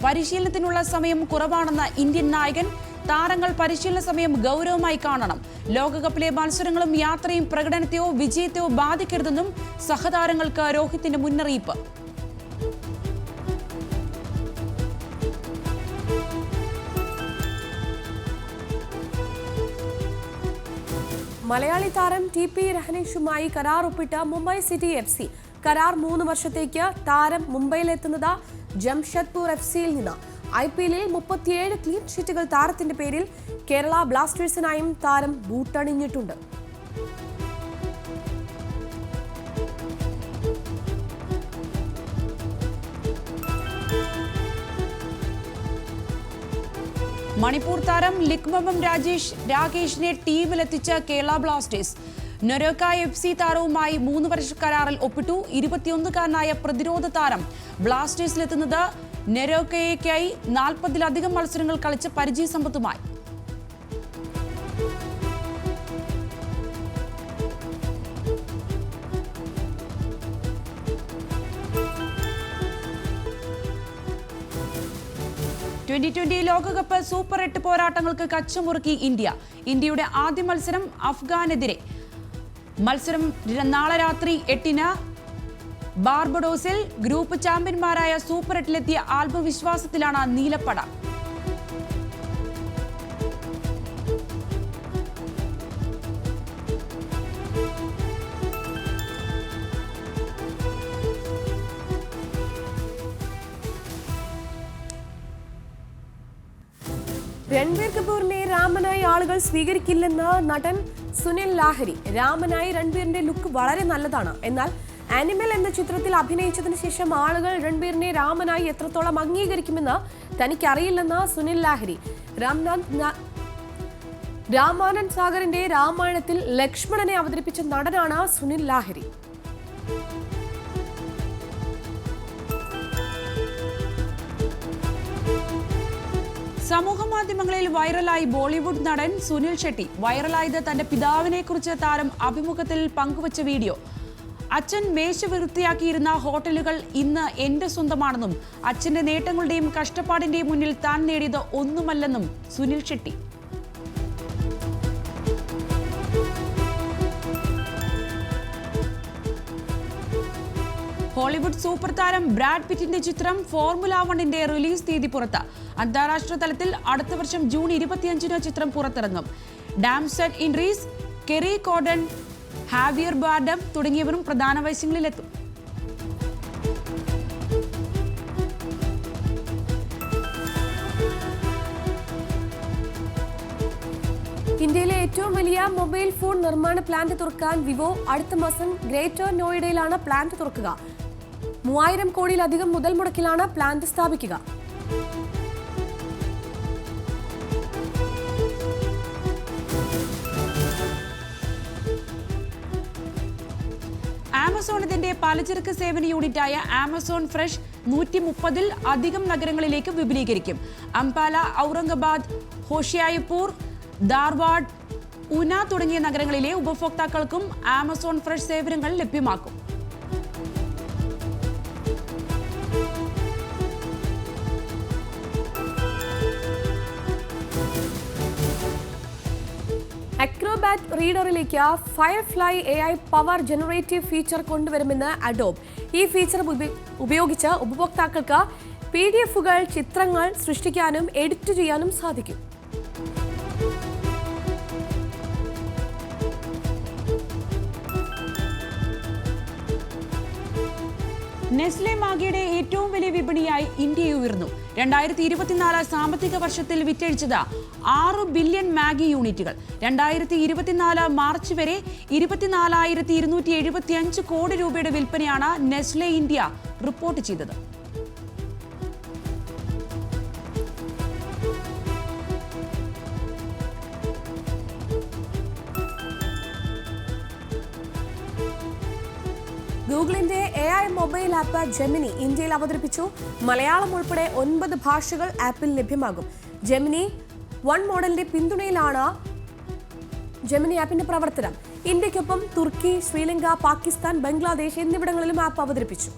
പരിശീലനത്തിനുള്ള സമയം കുറവാണെന്ന ഇന്ത്യൻ നായകൻ, താരങ്ങൾ പരിശീലന സമയം ഗൗരവമായി കാണണം. ലോകകപ്പിലെ മത്സരങ്ങളും യാത്രയും പ്രകടനത്തെയോ വിജയത്തെയോ ബാധിക്കരുതെന്നും സഹതാരങ്ങൾക്ക് രോഹിത്തിന്റെ മുന്നറിയിപ്പ്. മലയാളി താരം TP രഹനേഷുമായി കരാർ ഒപ്പിട്ട മുംബൈ സിറ്റി FC. കരാർ 3 വർഷത്തേക്ക്. താരം മുംബൈയിലെത്തുന്നത് ജംഷഡ്പൂർ FCയിൽ നിന്ന്. IPL-ൽ 37 ക്ലീൻ ഷീറ്റുകൾ താരത്തിന്റെ പേരിൽ. കേരള ബ്ലാസ്റ്റേഴ്സിനായും താരം ബൂട്ടണിഞ്ഞിട്ടുണ്ട്. മണിപ്പൂർ താരം ലിക്മബം രാകേഷിനെ ടീമിലെത്തിച്ച കേരള ബ്ലാസ്റ്റേഴ്സ്. നൊരോക്ക FC താരവുമായി 3 വർഷ കരാറിൽ ഒപ്പിട്ടു. 21-കാരനായ പ്രതിരോധ താരം ബ്ലാസ്റ്റേഴ്സിലെത്തുന്നത് നൊരോക്കയ്ക്കായി 40-ലധികം മത്സരങ്ങൾ കളിച്ച പരിചയസമ്പത്തുമായി. T20 ലോകകപ്പ് സൂപ്പർ 8 പോരാട്ടങ്ങൾക്ക് കച്ചമുറുക്കി ഇന്ത്യ. ഇന്ത്യയുടെ ആദ്യ മത്സരം അഫ്ഗാനെതിരെ. മത്സരം നാളെ രാത്രി 8-ന് ബാർബഡോസിൽ. ഗ്രൂപ്പ് ചാമ്പ്യന്മാരായ സൂപ്പർ 8-ലെത്തിയ ആത്മവിശ്വാസത്തിലാണ് നീലപ്പട. രൺബീർ കപൂറിനെ രാമനായി ആളുകൾ സ്വീകരിക്കില്ലെന്ന് നടൻ സുനിൽ ലാഹരി. രാമനായി രൺബീറിന്റെ ലുക്ക് വളരെ നല്ലതാണ്. എന്നാൽ ആനിമൽ എന്ന ചിത്രത്തിൽ അഭിനയിച്ചതിന് ശേഷം ആളുകൾ രൺബീറിനെ രാമനായി എത്രത്തോളം അംഗീകരിക്കുമെന്ന് തനിക്കറിയില്ലെന്ന് സുനിൽ ലാഹരി. രാമാനന്ദ് സാഗറിന്റെ രാമായണത്തിൽ ലക്ഷ്മണനെ അവതരിപ്പിച്ച നടനാണ് സുനിൽ ലാഹരി. സമൂഹ മാധ്യമങ്ങളിൽ വൈറലായി ബോളിവുഡ് നടൻ സുനിൽ ഷെട്ടി. വൈറലായത് തന്റെ പിതാവിനെ കുറിച്ച് താരം അഭിമുഖത്തിൽ പങ്കുവച്ച വീഡിയോ. അച്ഛൻ മേശ വൃത്തിയാക്കിയിരുന്ന ഹോട്ടലുകൾ ഇന്ന് എന്റെ സ്വന്തമാണെന്നും അച്ഛന്റെ നേട്ടങ്ങളുടെയും കഷ്ടപ്പാടിന്റെയും മുന്നിൽ താൻ നേടിയത് ഒന്നുമല്ലെന്നും സുനിൽ ഷെട്ടി. ഹോളിവുഡ് സൂപ്പർ താരം ബ്രാഡ് പിറ്റിന്റെ ചിത്രം ഫോർമുല 1-ന്റെ റിലീസ് തീയതി പുറത്ത്. അന്താരാഷ്ട്ര തലത്തിൽ അടുത്ത വർഷം ജൂൺ 25-ന് ചിത്രം പുറത്തിറങ്ങും. ഡാംസൺ ഇൻഡ്രീസ്, കെറി കോർഡൻ, ഹാവിയർ ബാർഡം തുടങ്ങിയവരും പ്രധാന വേഷങ്ങളിലെത്തും. ഇന്ത്യയിലെ ഏറ്റവും വലിയ മൊബൈൽ ഫോൺ നിർമ്മാണ പ്ലാന്റ് തുറക്കാൻ വിവോ അടുത്ത മാസം ഗ്രേറ്റർ നോയിഡയിലാണ് പ്ലാന്റ് തുറക്കുക. 3000 കോടിയിലധികം മുതൽ മുടക്കിലാണ് പ്ലാന്റ് സ്ഥാപിക്കുക. ആമസോൺ ഇതിന്റെ പലചരക്ക് സേവന യൂണിറ്റായ ആമസോൺ ഫ്രഷ് 130-ൽ അധികം നഗരങ്ങളിലേക്ക് വിപുലീകരിക്കും. അംപാല, ഔറംഗാബാദ്, ഹോഷിയാർപൂർ, ധാർവാഡ്, ഉന തുടങ്ങിയ നഗരങ്ങളിലെ ഉപഭോക്താക്കൾക്കും ആമസോൺ ഫ്രഷ് സേവനങ്ങൾ ലഭ്യമാക്കും. അക്രോബാറ്റ് റീഡറിലേക്ക് Firefly AI power generative feature കൊണ്ടുവരുമെന്ന് അഡോബ്. ഈ ഫീച്ചർ ഉപയോഗിച്ച് ഉപഭോക്താക്കൾക്ക് PDF-കൾ, ചിത്രങ്ങൾ സൃഷ്ടിക്കാനും എഡിറ്റ് ചെയ്യാനും സാധിക്കും. നെസ്ലെ മാഗിയുടെ ഏറ്റവും വലിയ വിപണിയായി ഇന്ത്യ ഉയർന്നു. 2024 സാമ്പത്തിക വർഷത്തിൽ വിറ്റഴിച്ചത് 6 ബില്യൺ മാഗി യൂണിറ്റുകൾ. 2024 മാർച്ച് വരെ 24,275 കോടി രൂപയുടെ വിൽപ്പനയാണ് നെസ്ലെ ഇന്ത്യ റിപ്പോർട്ട് ചെയ്തത്. ഗൂഗിളിന്റെ AI മൊബൈൽ ആപ്പ് ജെമിനി ഇന്ത്യയിൽ അവതരിപ്പിച്ചു. മലയാളം ഉൾപ്പെടെ 9 ഭാഷകൾ ആപ്പിൽ ലഭ്യമാകും. ജെമിനി 1 മോഡലിന്റെ പിന്തുണയിലാണ് ജെമിനി ആപ്പിന്റെ പ്രവർത്തനം. ഇന്ത്യക്കൊപ്പം തുർക്കി, ശ്രീലങ്ക, പാകിസ്ഥാൻ, ബംഗ്ലാദേശ് എന്നിവിടങ്ങളിലും ആപ്പ് അവതരിപ്പിച്ചു.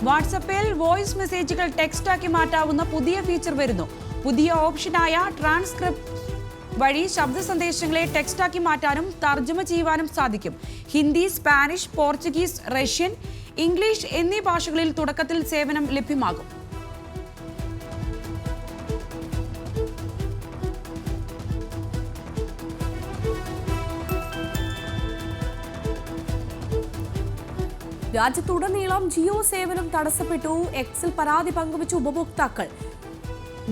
വാട്സപ്പിൽ വോയിസ് മെസ്സേജുകൾ ടെക്സ്റ്റാക്കി മാറ്റാവുന്ന പുതിയ ഫീച്ചർ വരുന്നു. പുതിയ ഓപ്ഷനായ ട്രാൻസ്ക്രിപ്റ്റ് വഴി ശബ്ദ സന്ദേശങ്ങളെ ടെക്സ്റ്റാക്കി മാറ്റാനും തർജ്ജമ ചെയ്യുവാനും സാധിക്കും. Hindi, Spanish, Portuguese, Russian, English എന്നീ ഭാഷകളിൽ തുടക്കത്തിൽ സേവനം ലഭ്യമാകും. രാജ്യത്തുടനീളം ജിയോ സേവനം തടസ്സപ്പെട്ടു. എക്സിൽ പരാതി പങ്കുവച്ചു ഉപഭോക്താക്കൾ.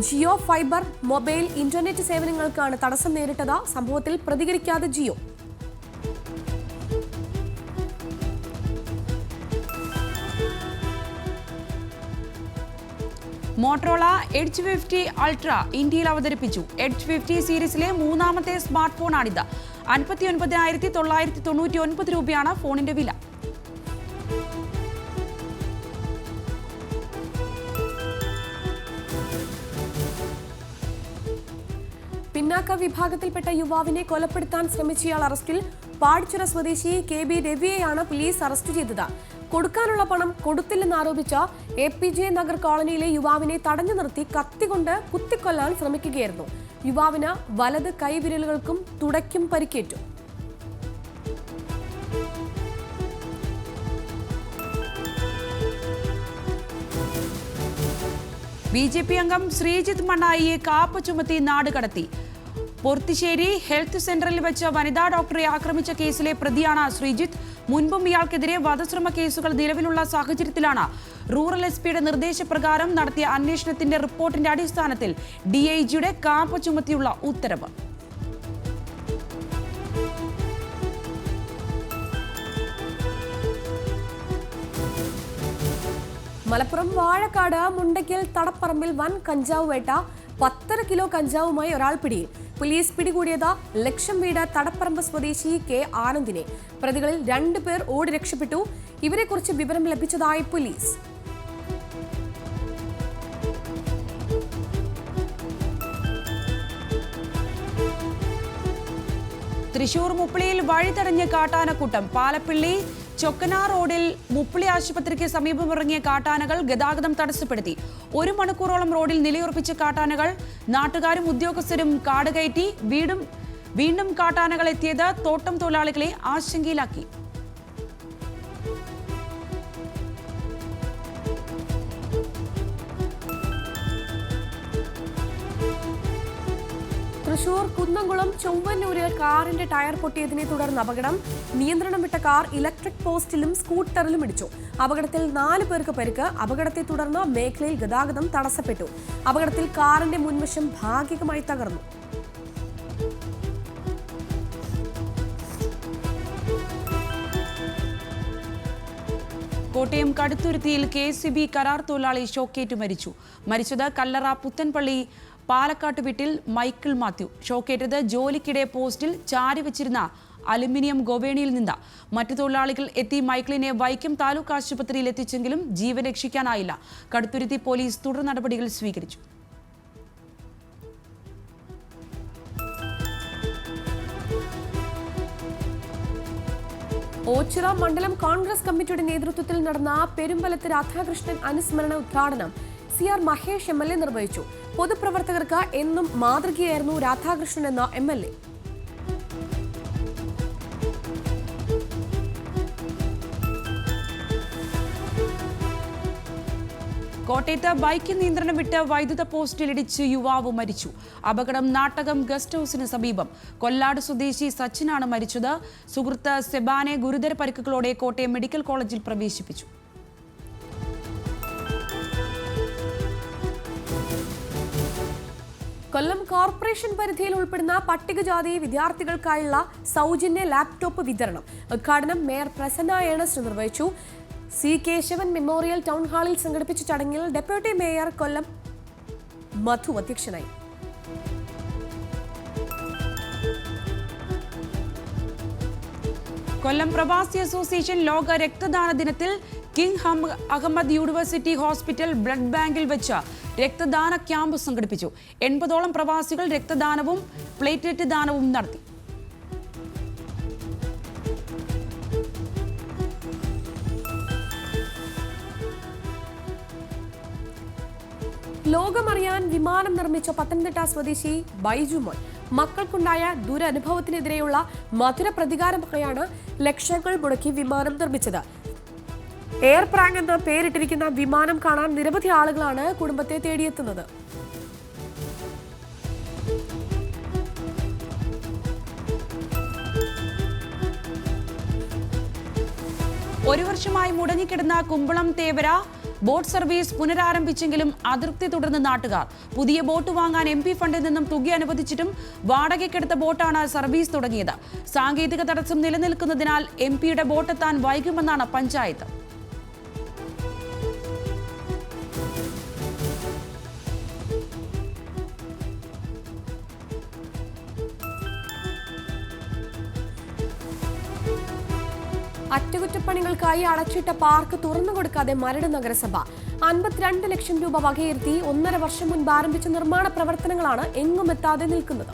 ജിയോ ഫൈബർ മൊബൈൽ ഇന്റർനെറ്റ് സേവനങ്ങൾക്കാണ് തടസ്സം നേരിട്ടത്. സംഭവത്തിൽ പ്രതികരിക്കാതെ ജിയോ. മോട്ടറോള എഡ്ജ് 50 അൾട്ര ഇന്ത്യയിൽ അവതരിപ്പിച്ചു. എഡ്ജ് 50 സീരീസിലെ മൂന്നാമത്തെ സ്മാർട്ട് ഫോണാണിത്. 59,999 രൂപയാണ് ഫോണിന്റെ വില. പിന്നാക്ക വിഭാഗത്തിൽപ്പെട്ട യുവാവിനെ കൊലപ്പെടുത്താൻ ശ്രമിച്ചയാൾ അറസ്റ്റിൽ. പാടിച്ചിറ സ്വദേശി KB രവിയെയാണ് പോലീസ് അറസ്റ്റ് ചെയ്തത്. കൊടുക്കാനുള്ള പണം കൊടുത്തില്ലെന്നാരോപിച്ച APJ നഗർ കോളനിയിലെ യുവാവിനെ തടഞ്ഞു നിർത്തി കത്തികൊണ്ട് കുത്തിക്കൊല്ലാൻ ശ്രമിക്കുകയായിരുന്നു. യുവാവിന് വലത് കൈവിരലുകൾക്കും തുടയ്ക്കും പരിക്കേറ്റു. BJP അംഗം ശ്രീജിത്ത് മണ്ണായിയെ കാപ്പ ചുമത്തി നാട് കടത്തി. പൊർത്തിശ്ശേരി ഹെൽത്ത് സെന്ററിൽ വെച്ച് വനിതാ ഡോക്ടറെ ആക്രമിച്ച കേസിലെ പ്രതിയാണ് ശ്രീജിത്ത്. മുൻപും ഇയാൾക്കെതിരെ വധശ്രമ കേസുകൾ നിലവിലുള്ള സാഹചര്യത്തിലാണ് റൂറൽ SP നിർദ്ദേശപ്രകാരം നടത്തിയ അന്വേഷണത്തിന്റെ റിപ്പോർട്ടിന്റെ അടിസ്ഥാനത്തിൽ DIGയുടെ കാപ്പ ചുമത്തിയുള്ള ഉത്തരവ്. മലപ്പുറം വാഴക്കാട് മുണ്ടയ്ക്കൽ തടപ്പറമ്പിൽ വൻ കഞ്ചാവ് വേട്ട. 10.5 കിലോ കഞ്ചാവുമായി ഒരാൾ പിടിയിൽ. പോലീസ് പിടികൂടിയത് ലക്ഷം വീട് തടപ്പറമ്പ് സ്വദേശി K ആനന്ദിനെ. പ്രതികളിൽ 2 പേർ ഓടി രക്ഷപ്പെട്ടു. ഇവരെക്കുറിച്ച് വിവരം ലഭിച്ചതായി പോലീസ്. തൃശൂർ മുപ്പിളിയിൽ വഴിതടഞ്ഞ കാട്ടാനക്കൂട്ടം. പാലപ്പിള്ളി ചൊക്കനാർ റോഡിൽ മുപ്പിളി ആശുപത്രിക്ക് സമീപമിറങ്ങിയ കാട്ടാനകൾ ഗതാഗതം തടസ്സപ്പെടുത്തി. 1 മണിക്കൂറോളം റോഡിൽ നിലയുറപ്പിച്ച കാട്ടാനകൾ നാട്ടുകാരും ഉദ്യോഗസ്ഥരും കാട് കയറ്റി. വീണ്ടും കാട്ടാനകൾ എത്തിയത് തോട്ടം തൊഴിലാളികളെ ആശങ്കയിലാക്കി. തൃശൂർ കുന്നംകുളം ചൊവ്വന്നൂരിൽ കാറിന്റെ ടയർ പൊട്ടിയതിനെ തുടർന്ന് അപകടം. നിയന്ത്രണം വിട്ട കാർ ഇലക്ട്രിക് പോസ്റ്റിലും സ്കൂട്ടറിലും ഇടിച്ചു. അപകടത്തിൽ 4 പേർക്ക് പരിക്ക്. അപകടത്തെ തുടർന്ന് മേഖലയിൽ ഗതാഗതം തടസ്സപ്പെട്ടു. അപകടത്തിൽ കാറിന്റെ മുൻവശം ഭാഗികമായി തകർന്നു. കോട്ടയം കടുത്തുരുത്തിയിൽ KCB കരാർ തൊഴിലാളി ഷോക്കേറ്റ് മരിച്ചു. മരിച്ചത് കല്ലറ പുത്തൻപള്ളി പാലക്കാട്ട് വീട്ടിൽ മൈക്കിൾ മാത്യു. ഷോക്കേറ്റത് ജോലിക്കിടെ പോസ്റ്റിൽ ചാരിവെച്ചിരുന്ന അലുമിനിയം ഗോവേണിയിൽ നിന്ന്. മറ്റു തൊഴിലാളികൾ എത്തി മൈക്കിളിനെ വൈക്കം താലൂക്ക് ആശുപത്രിയിൽ എത്തിച്ചെങ്കിലും ജീവൻ രക്ഷിക്കാനായില്ല. കടുത്തുരുത്തി പോലീസ് തുടർ നടപടികൾ സ്വീകരിച്ചു. ഓച്ചിറ മണ്ഡലം കോൺഗ്രസ് കമ്മിറ്റിയുടെ നേതൃത്വത്തിൽ നടന്ന പെരുമ്പലത്ത് രാധാകൃഷ്ണൻ അനുസ്മരണ ഉദ്ഘാടനം CR മഹേഷ് MLA നിർവഹിച്ചു. പൊതുപ്രവർത്തകർക്ക് എന്നും മാതൃകയായിരുന്നു രാധാകൃഷ്ണൻ എന്ന MLA. കോട്ടയത്ത് ബൈക്ക് നിയന്ത്രണം വിട്ട് വൈദ്യുത പോസ്റ്റിലിടിച്ച് യുവാവ് മരിച്ചു. അപകടം നാട്ടകം ഗസ്റ്റ് ഹൌസിന് സമീപം. കൊല്ലാട് സ്വദേശി സച്ചിനാണ് മരിച്ചത്. സുഹൃത്ത് സെബാനെ ഗുരുതര പരിക്കുകളോടെ കോട്ടയം മെഡിക്കൽ കോളേജിൽ പ്രവേശിപ്പിച്ചു. കൊല്ലം കോർപ്പറേഷൻ പരിധിയിൽ ഉൾപ്പെടുന്ന പട്ടികജാതി വിദ്യാർത്ഥികൾക്കായുള്ള സൗജന്യ ലാപ്ടോപ്പ് വിതരണം ഉദ്ഘാടനം മേയർ പ്രസന്ന ഏണസ്റ്റ് നിർവഹിച്ചു. C കേശവൻ മെമ്മോറിയൽ ടൗൺ ഹാളിൽ സംഘടിപ്പിച്ച ചടങ്ങിൽ ഡെപ്യൂട്ടി മേയർ കൊല്ലം മധു അധ്യക്ഷനായി. കൊല്ലം പ്രവാസി അസോസിയേഷൻ ലോക രക്തദാന ദിനത്തിൽ King Ahmad university hospital blood ബാങ്കിൽ വെച്ച് രക്തദാന ക്യാമ്പ് സംഘടിപ്പിച്ചു. 80ഓളം പ്രവാസികൾ രക്തദാനവും പ്ലേറ്റ്ലെറ്റ് ദാനവും നടത്തി. ലോകമറിയാൻ വിമാനം നിർമ്മിച്ച പത്തനംതിട്ട സ്വദേശി ബൈജു മോൻ മക്കൾക്കുണ്ടായ ദുരനുഭവത്തിനെതിരെയുള്ള മധുര പ്രതികാരമായാണ് ലക്ഷങ്ങൾ മുടക്കി വിമാനം നിർമ്മിച്ചത്. എയർ പ്രാങ് എന്ന പേരിട്ടിരിക്കുന്ന വിമാനം കാണാൻ നിരവധി ആളുകളാണ് കുടുംബത്തെ തേടിയെത്തുന്നത്. ഒരു വർഷമായി മുടങ്ങിക്കിടന്ന കുമ്പളം തേവര ബോട്ട് സർവീസ് പുനരാരംഭിച്ചെങ്കിലും അതൃപ്തി തുടർന്ന് നാട്ടുകാർ. പുതിയ ബോട്ട് വാങ്ങാൻ MP ഫണ്ടിൽ നിന്നും തുക അനുവദിച്ചിട്ടും വാടകയ്ക്കെടുത്ത ബോട്ടാണ് സർവീസ് തുടങ്ങിയത്. സാങ്കേതിക തടസ്സം നിലനിൽക്കുന്നതിനാൽ MPയുടെ ബോട്ടെത്താൻ വൈകുമെന്നാണ് പഞ്ചായത്ത്. അറ്റകുറ്റപ്പണികൾക്കായി അടച്ചിട്ട പാർക്ക് തുറന്നു കൊടുക്കാതെ മരട് നഗരസഭ 52 ലക്ഷം രൂപ വകയിരുത്തി 1.5 വർഷം മുൻപ് ആരംഭിച്ച നിർമ്മാണ പ്രവർത്തനങ്ങളാണ് എങ്ങുമെത്താതെ നിൽക്കുന്നത്.